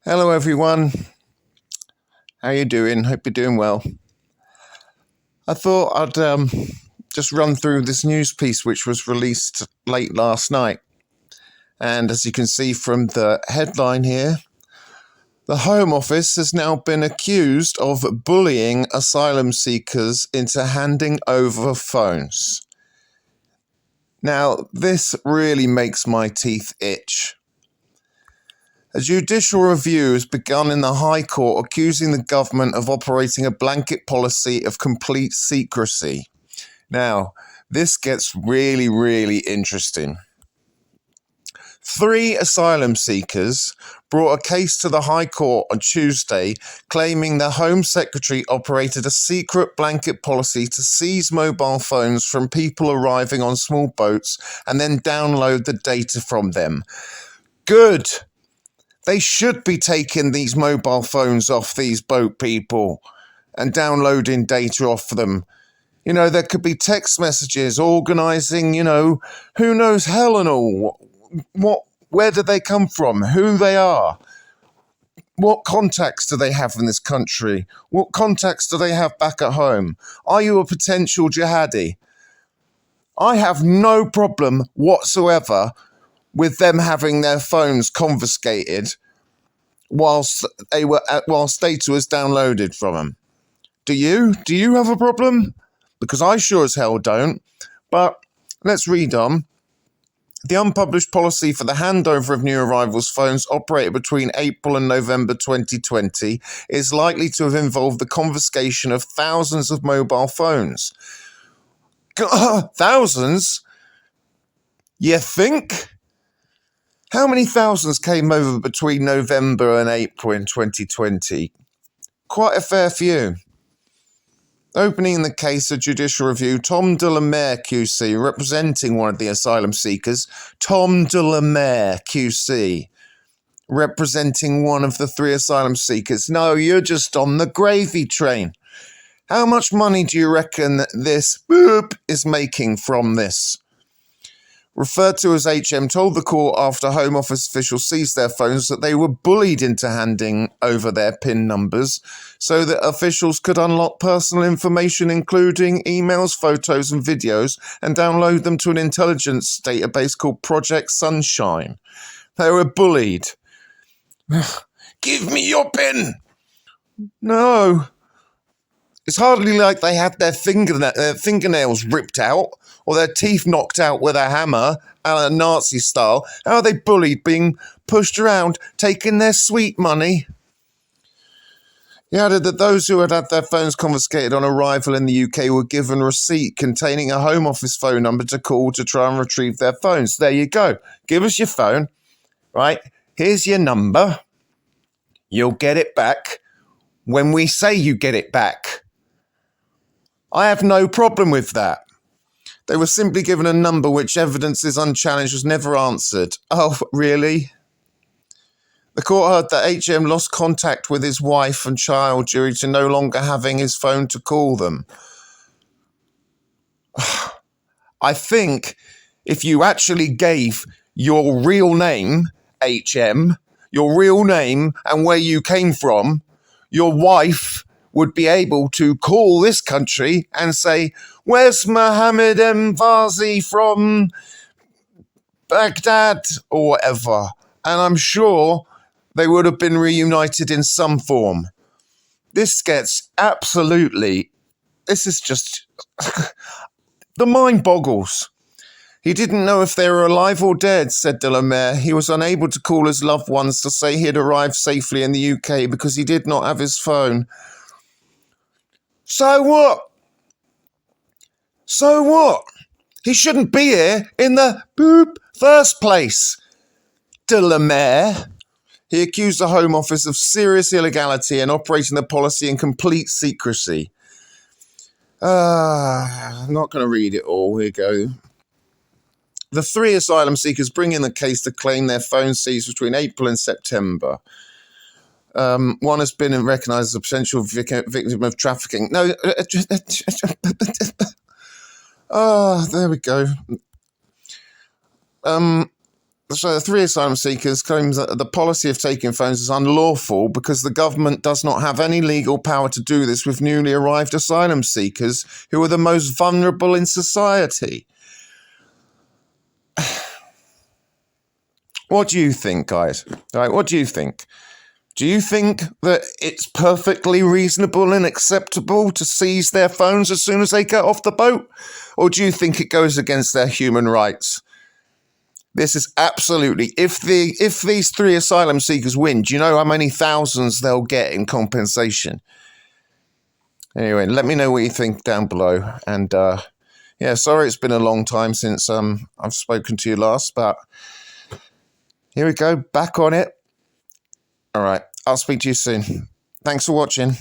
Hello everyone, how you doing? Hope you're doing well. I thought I'd just run through this news piece which was released late last night. And as you can see from the headline here, the Home Office has now been accused of bullying asylum seekers into handing over phones. Now, this really makes my teeth itch. A judicial review has begun in the High Court accusing the government of operating a blanket policy of complete secrecy. Now, this gets really, really interesting. 3 asylum seekers brought a case to the High Court on Tuesday claiming the Home Secretary operated a secret blanket policy to seize mobile phones from people arriving on small boats and then download the data from them. Good! They should be taking these mobile phones off these boat people and downloading data off them. You know, there could be text messages organising, who knows hell and all. Where do they come from? Who they are? What contacts do they have in this country? What contacts do they have back at home? Are you a potential jihadi? I have no problem whatsoever with them having their phones confiscated whilst data was downloaded from them. Do you? Do you have a problem? Because I sure as hell don't. But let's read on. The unpublished policy for the handover of new arrivals' phones operated between April and November 2020 is likely to have involved the confiscation of thousands of mobile phones. Thousands? You think? How many thousands came over between November and April in 2020? Quite a fair few. Opening the case of judicial review, Tom de la Mare QC, representing one of the asylum seekers, Tom de la Mare QC, representing one of the 3 asylum seekers. No, you're just on the gravy train. How much money do you reckon this boop is making from this? Referred to as HM, told the court after Home Office officials seized their phones that they were bullied into handing over their PIN numbers so that officials could unlock personal information including emails, photos and videos and download them to an intelligence database called Project Sunshine. They were bullied. Give me your PIN! No. It's hardly like they had their fingernails ripped out or their teeth knocked out with a hammer, a la Nazi style. How are they bullied, being pushed around, taking their sweet money? He added that those who had their phones confiscated on arrival in the UK were given a receipt containing a Home Office phone number to call to try and retrieve their phones. There you go. Give us your phone, right? Here's your number. You'll get it back when we say you get it back. I have no problem with that. They were simply given a number which evidence is unchallenged was never answered. Oh, really? The court heard that HM lost contact with his wife and child due to no longer having his phone to call them. I think if you actually gave your real name, HM, your real name and where you came from, your wife would be able to call this country and say, where's Mohammed M. Vazi from Baghdad or whatever? And I'm sure they would have been reunited in some form. This is just, the mind boggles. He didn't know if they were alive or dead, said de la Mare. He was unable to call his loved ones to say he had arrived safely in the UK because he did not have his phone. So what? So what? He shouldn't be here in the first place. De la Mare. He accused the Home Office of serious illegality and operating the policy in complete secrecy. I'm not going to read it all. Here you go. The 3 asylum seekers bring in the case to claim their phones seized between April and September. One has been recognised as a potential victim of trafficking. No, there we go. So the three asylum seekers claim that the policy of taking phones is unlawful because the government does not have any legal power to do this with newly arrived asylum seekers who are the most vulnerable in society. What do you think, guys? All right, what do you think? Do you think that it's perfectly reasonable and acceptable to seize their phones as soon as they get off the boat? Or do you think it goes against their human rights? This is absolutely, if these three asylum seekers win, do you know how many thousands they'll get in compensation? Anyway, let me know what you think down below. And yeah, sorry it's been a long time since I've spoken to you last, but here we go, back on it. All right, I'll speak to you soon. Thanks for watching.